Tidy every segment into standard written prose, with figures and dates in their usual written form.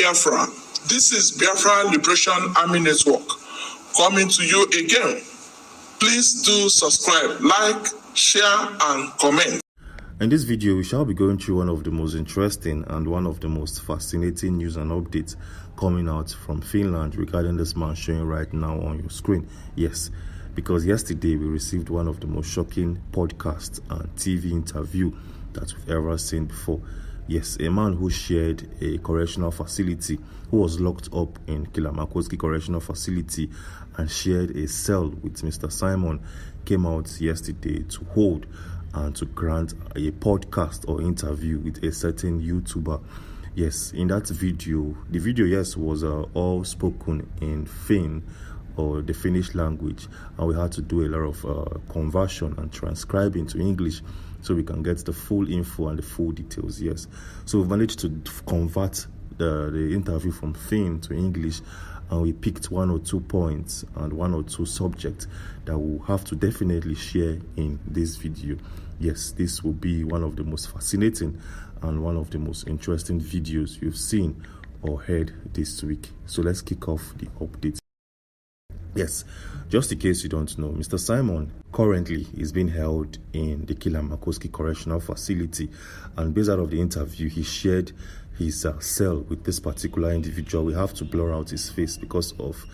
Biafra. This is Biafra Liberation Army Network coming to you again. Please do subscribe, like, share, and comment. In this video, we shall be going through one of the most interesting and one of the most fascinating news and updates coming out from Finland regarding this man showing right now on your screen. Yes, because yesterday we received one of the most shocking podcast and TV interview that we've ever seen before. Yes, a man who shared a correctional facility, who was locked up in Kilamakoski Correctional Facility and shared a cell with Mr. Simon, came out yesterday to hold and to grant a podcast or interview with a certain YouTuber. Yes, in that video, the video, yes, was all spoken in Finn, or the Finnish language, and we had to do a lot of conversion and transcribing to English so we can get the full info and the full details. Yes, so we've managed to convert the interview from Finn to English, and we picked one or two points and one or two subjects that we'll have to definitely share in this video. Yes, this will be one of the most fascinating and one of the most interesting videos you've seen or heard this week. So let's kick off the update. Yes, just in case you don't know, Mr. Simon currently is being held in the Kilamakoski Correctional Facility, and based out of the interview, he shared his cell with this particular individual. We have to blur out his face because of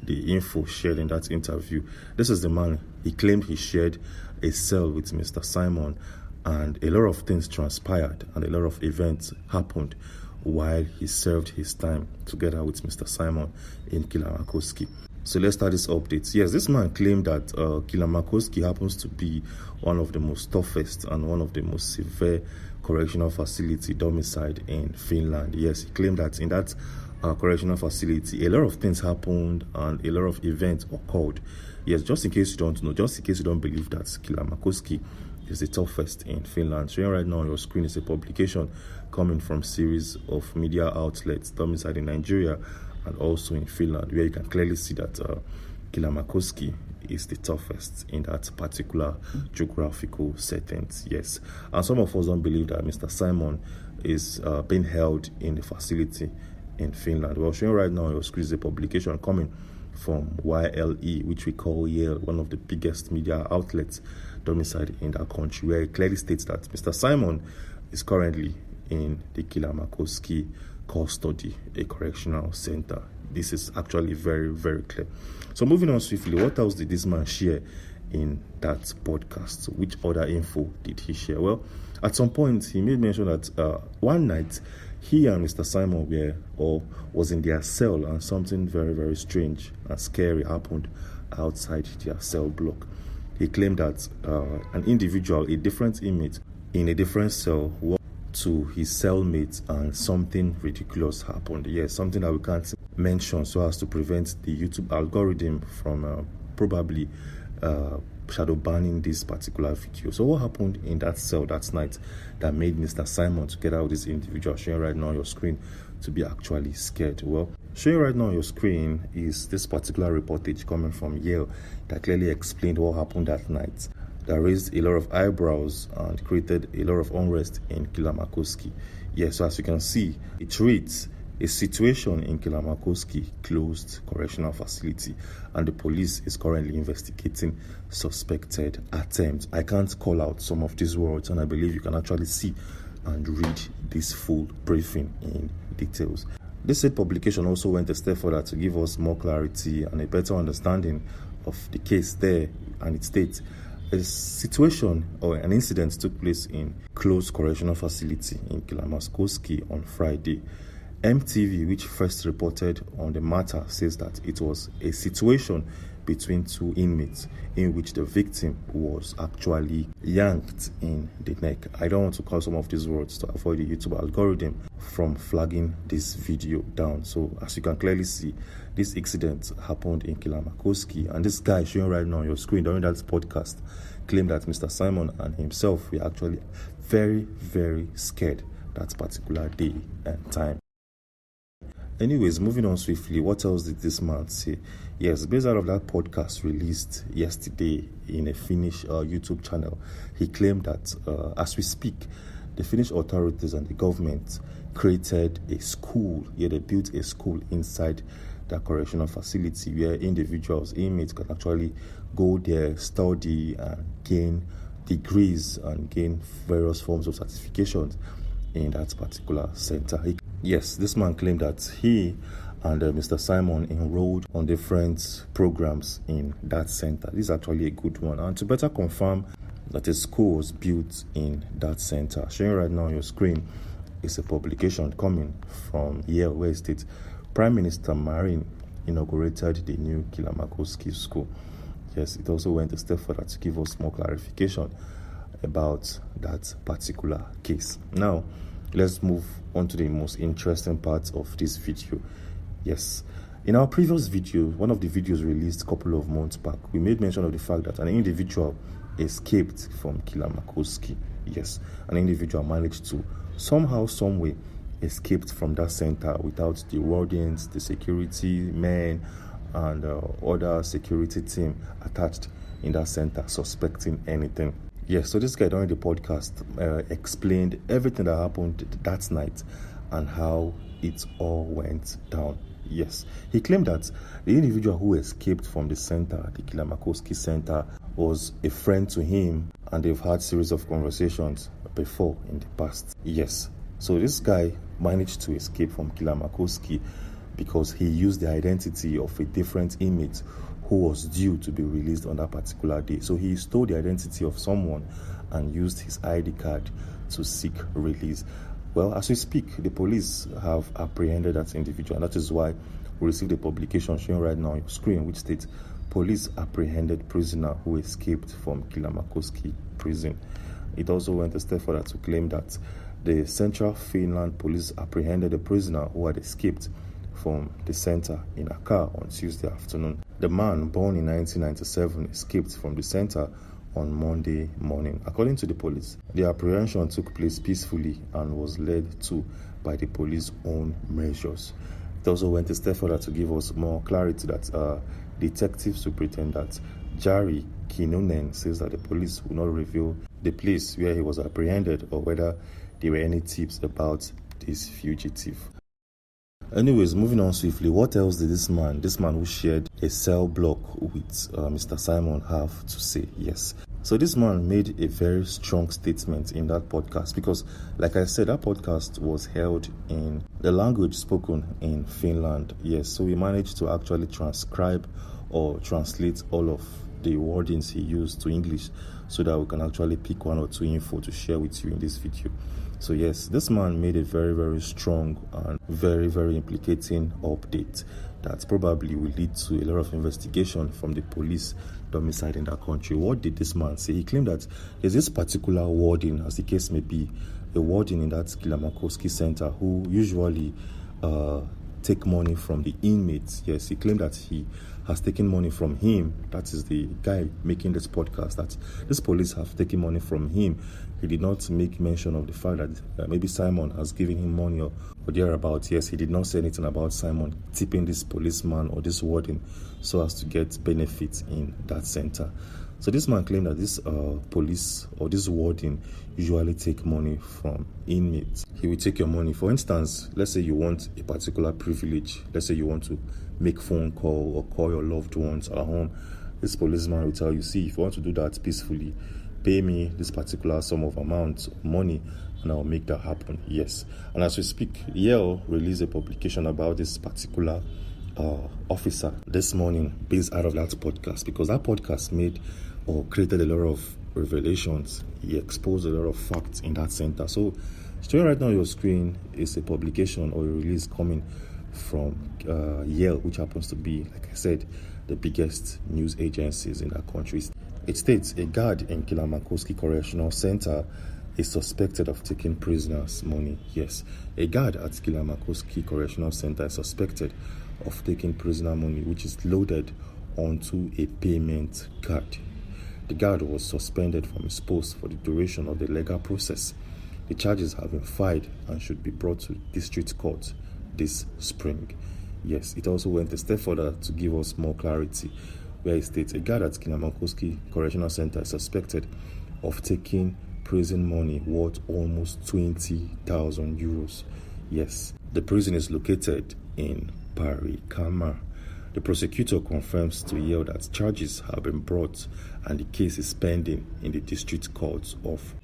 the info shared in that interview. This is the man. He claimed he shared a cell with Mr. Simon, and a lot of things transpired and a lot of events happened while he served his time together with Mr. Simon in Kilamakoski. So let's start this update. Yes, this man claimed that Kilamakoski happens to be one of the most toughest and one of the most severe correctional facility domiciled in Finland. Yes, he claimed that in that correctional facility, a lot of things happened and a lot of events occurred. Yes, just in case you don't know, just in case you don't believe that Kilamakoski is the toughest in Finland. Showing right now on your screen is a publication coming from series of media outlets domiciled in Nigeria and also in Finland, where you can clearly see that Kilamakoski is the toughest in that particular geographical settings. Yes, and some of us don't believe that Mr. Simon is being held in the facility in Finland. Well, showing right now on your screen is a publication coming from YLE, which we call Yale, one of the biggest media outlets domiciled in that country, where it clearly states that Mr. Simon is currently in the Kilamakoski custody, a correctional center. This is actually very, very clear. So moving on swiftly, what else did this man share in that podcast? Which other info did he share? Well, at some point he made mention that one night he and Mr. Simon was in their cell, and something very, very strange and scary happened outside their cell block. He claimed that an individual, a different inmate in a different cell, to his cellmates, and something ridiculous happened. Yes, something that we can't mention so as to prevent the YouTube algorithm from probably shadow banning this particular video. So what happened in that cell that night that made Mr. Simon, together with this individual showing right now on your screen, to be actually scared? Well, showing right now on your screen is this particular reportage coming from Yale that clearly explained what happened that night, that raised a lot of eyebrows and created a lot of unrest in Kilamakoski. Yes, so as you can see, it reads, a situation in Kilamakoski closed correctional facility, and the police is currently investigating suspected attempt. I can't call out some of these words, and I believe you can actually see and read this full briefing in details. This said publication also went a step further to give us more clarity and a better understanding of the case there, and it states, a situation or an incident took place in closed correctional facility in Kilamakoski on Friday. MTV, which first reported on the matter, says that it was a situation between two inmates in which the victim was actually yanked in the neck. I don't want to call some of these words to avoid the YouTube algorithm from flagging this video down. So as you can clearly see, this incident happened in Kilamakoski, and this guy showing right now on your screen during that podcast claimed that Mr. Simon and himself were actually very, very scared that particular day and time. Anyways, moving on swiftly, what else did this man say? Yes, based out of that podcast released yesterday in a Finnish YouTube channel, he claimed that as we speak, the Finnish authorities and the government created a school. Yeah, they built a school inside that correctional facility where individuals, inmates, can actually go there, study, and gain degrees and gain various forms of certifications in that particular center. Yes, this man claimed that he and Mr. Simon enrolled on different programs in that center. This is actually a good one. And to better confirm that a school was built in that center, showing right now on your screen is a publication coming from Yale, where it states Prime Minister Marin inaugurated the new Kilamakoski school. Yes, it also went a step further to give us more clarification about that particular case. Now, let's move on to the most interesting part of this video. Yes, in our previous video, one of the videos released a couple of months back, we made mention of the fact that an individual escaped from Kilamakoski. Yes, an individual managed to somehow, some way, escaped from that center without the wardens, the security men, and other security team attached in that center suspecting anything. Yes, so this guy during the podcast explained everything that happened that night and how it all went down. Yes, he claimed that the individual who escaped from the center, the Kilamakoski center, was a friend to him, and they've had series of conversations before in the past. Yes, so this guy managed to escape from Kilamakoski because he used the identity of a different inmate who was due to be released on that particular day. So he stole the identity of someone and used his ID card to seek release. Well, as we speak, the police have apprehended that individual, and that is why we received a publication showing right now on your screen, which states police apprehended prisoner who escaped from Kilamakoski prison. It also went a step further to claim that the Central Finland police apprehended a prisoner who had escaped from the center in a car on Tuesday afternoon. The man, born in 1997, escaped from the center on Monday morning. According to the police, the apprehension took place peacefully and was led to by the police's own measures. It also went a step further to give us more clarity that Detective Superintendent Jari Kinnunen says that the police will not reveal the place where he was apprehended or whether there were any tips about this fugitive. Anyways, moving on swiftly, what else did this man who shared a cell block with Mr. Simon have to say? Yes. So this man made a very strong statement in that podcast because, like I said, that podcast was held in the language spoken in Finland. Yes, so we managed to actually transcribe or translate all of the wordings he used to English so that we can actually pick one or two info to share with you in this video. So yes, this man made a very, very strong and very, very implicating update that probably will lead to a lot of investigation from the police domiciled in that country. What did this man say? He claimed that there's this particular warden, as the case may be, a warden in that Kilamakoski center who usually take money from the inmates. Yes, he claimed that he has taken money from him. That is the guy making this podcast, that this police have taken money from him. He did not make mention of the fact that maybe Simon has given him money or thereabouts. Yes, he did not say anything about Simon tipping this policeman or this warden so as to get benefits in that center. So this man claimed that this police or this warden usually take money from inmates. He will take your money. For instance, let's say you want a particular privilege. Let's say you want to make phone call or call your loved ones at home. This policeman will tell you, see, if you want to do that peacefully, pay me this particular sum of amount of money and I'll make that happen. Yes. And as we speak, Yale released a publication about this particular officer this morning based out of that podcast, because that podcast made or created a lot of revelations. He exposed a lot of facts in that center. So showing right now on your screen is a publication or a release coming from Yale, which happens to be, like I said, the biggest news agencies in that country. It states a guard in Kilamakoski Correctional Center is suspected of taking prisoners' money. Yes, a guard at Kilamakoski Correctional Center is suspected of taking prisoner money, which is loaded onto a payment card. The guard was suspended from his post for the duration of the legal process. The charges have been filed and should be brought to district court this spring. Yes, it also went a step further to give us more clarity, where it states a guard at Kilamakoski Correctional Center is suspected of taking prison money worth almost 20,000 euros. Yes, the prison is located in Parikama. The prosecutor confirms to Yale that charges have been brought and the case is pending in the district court of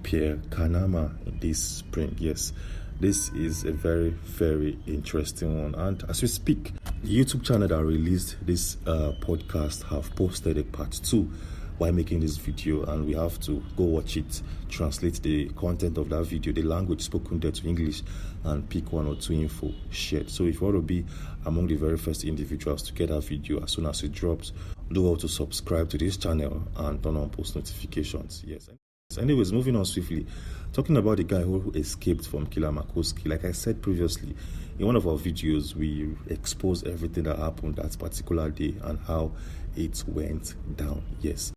Pierre Kanama this spring. Yes, this is a very, very interesting one. And as we speak, the YouTube channel that released this podcast have posted a part 2 while making this video, and we have to go watch it, translate the content of that video, the language spoken there to English, and pick 1 or 2 info shared. So if you want to be among the very first individuals to get that video as soon as it drops, do well to subscribe to this channel and turn on post notifications. Yes. Anyways, moving on swiftly, talking about the guy who escaped from Killer Makoski. Like I said previously, in one of our videos, we exposed everything that happened that particular day and how it went down. Yes,